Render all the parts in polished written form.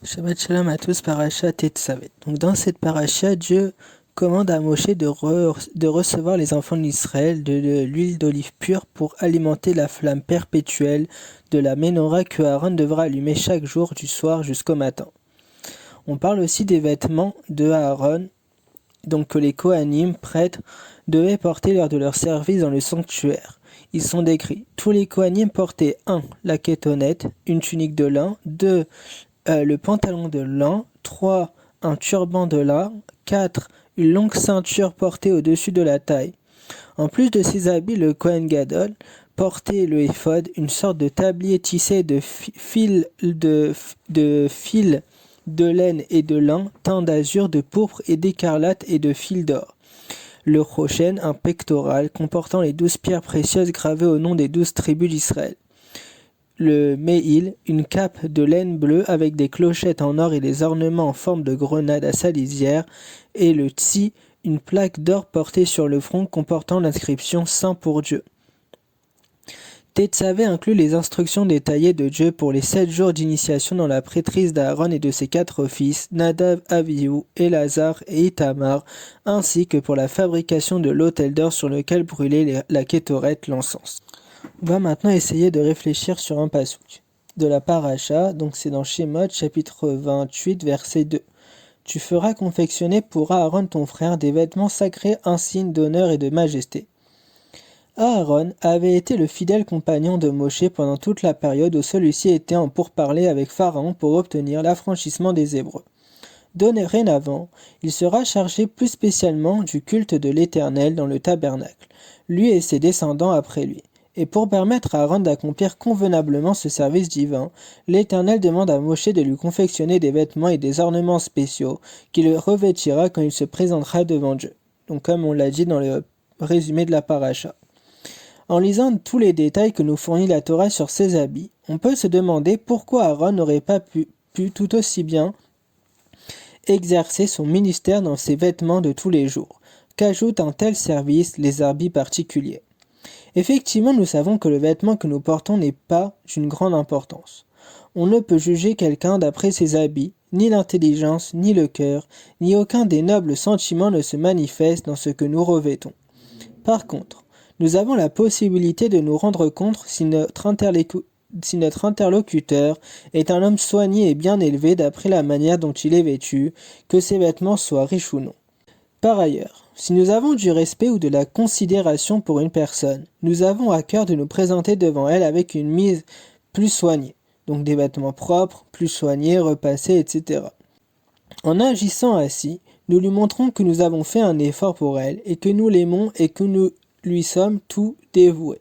Shabbat Shalom à tous, Parasha Tetzavet. Donc dans cette paracha, Dieu commande à Moshe de recevoir les enfants d'Israël de l'huile d'olive pure pour alimenter la flamme perpétuelle de la menorah que Aaron devra allumer chaque jour du soir jusqu'au matin. On parle aussi des vêtements de Aaron, donc que les Kohanim, prêtres, devaient porter lors de leur service dans le sanctuaire. Ils sont décrits. Tous les Kohanim portaient 1. La kétonnette, une tunique de lin, 2. Le pantalon de lin, 3. Un turban de lin, 4. Une longue ceinture portée au-dessus de la taille. En plus de ces habits, le Kohen Gadol portait le éphod, une sorte de tablier tissé de fils de laine et de lin, teints d'azur, de pourpre et d'écarlate et de fils d'or. Le rochen, un pectoral comportant les 12 pierres précieuses gravées au nom des 12 tribus d'Israël. Le Me'il, une cape de laine bleue avec des clochettes en or et des ornements en forme de grenade à sa lisière, et le Tsi, une plaque d'or portée sur le front comportant l'inscription Saint pour Dieu. Tetzavé inclut les instructions détaillées de Dieu pour les 7 jours d'initiation dans la prêtrise d'Aaron et de ses 4 fils, Nadav, Avihu, Elazar et Itamar, ainsi que pour la fabrication de l'autel d'or sur lequel brûlait la kétoret, l'encens. On va maintenant essayer de réfléchir sur un passouk de la paracha, donc c'est dans Shemot, chapitre 28, verset 2. Tu feras confectionner pour Aaron ton frère des vêtements sacrés, un signe d'honneur et de majesté. Aaron avait été le fidèle compagnon de Moshe pendant toute la période où celui-ci était en pourparlers avec Pharaon pour obtenir l'affranchissement des Hébreux. Dorénavant, il sera chargé plus spécialement du culte de l'Éternel dans le tabernacle, lui et ses descendants après lui. Et pour permettre à Aaron d'accomplir convenablement ce service divin, l'Éternel demande à Moshe de lui confectionner des vêtements et des ornements spéciaux qu'il revêtira quand il se présentera devant Dieu. Donc comme on l'a dit dans le résumé de la paracha. En lisant tous les détails que nous fournit la Torah sur ses habits, on peut se demander pourquoi Aaron n'aurait pas pu tout aussi bien exercer son ministère dans ses vêtements de tous les jours, qu'ajoute un tel service les habits particuliers. Effectivement, nous savons que le vêtement que nous portons n'est pas d'une grande importance. On ne peut juger quelqu'un d'après ses habits, ni l'intelligence, ni le cœur, ni aucun des nobles sentiments ne se manifeste dans ce que nous revêtons. Par contre, nous avons la possibilité de nous rendre compte si notre interlocuteur est un homme soigné et bien élevé d'après la manière dont il est vêtu, que ses vêtements soient riches ou non. Par ailleurs, si nous avons du respect ou de la considération pour une personne, nous avons à cœur de nous présenter devant elle avec une mise plus soignée, donc des vêtements propres, plus soignés, repassés, etc. En agissant ainsi, nous lui montrons que nous avons fait un effort pour elle et que nous l'aimons et que nous lui sommes tout dévoués.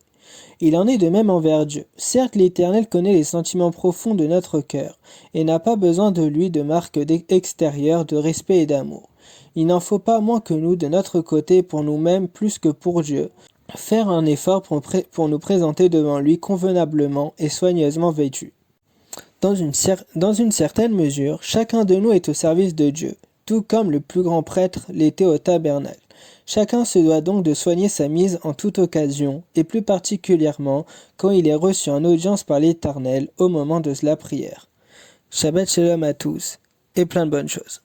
Il en est de même envers Dieu. Certes, l'Éternel connaît les sentiments profonds de notre cœur et n'a pas besoin de lui de marques extérieures de respect et d'amour. Il n'en faut pas moins que nous, de notre côté, pour nous-mêmes plus que pour Dieu, faire un effort pour nous présenter devant lui convenablement et soigneusement vêtus. Dans une certaine mesure, chacun de nous est au service de Dieu, tout comme le plus grand prêtre l'était au tabernacle. Chacun se doit donc de soigner sa mise en toute occasion, et plus particulièrement quand il est reçu en audience par l'Éternel au moment de la prière. Shabbat Shalom à tous, et plein de bonnes choses.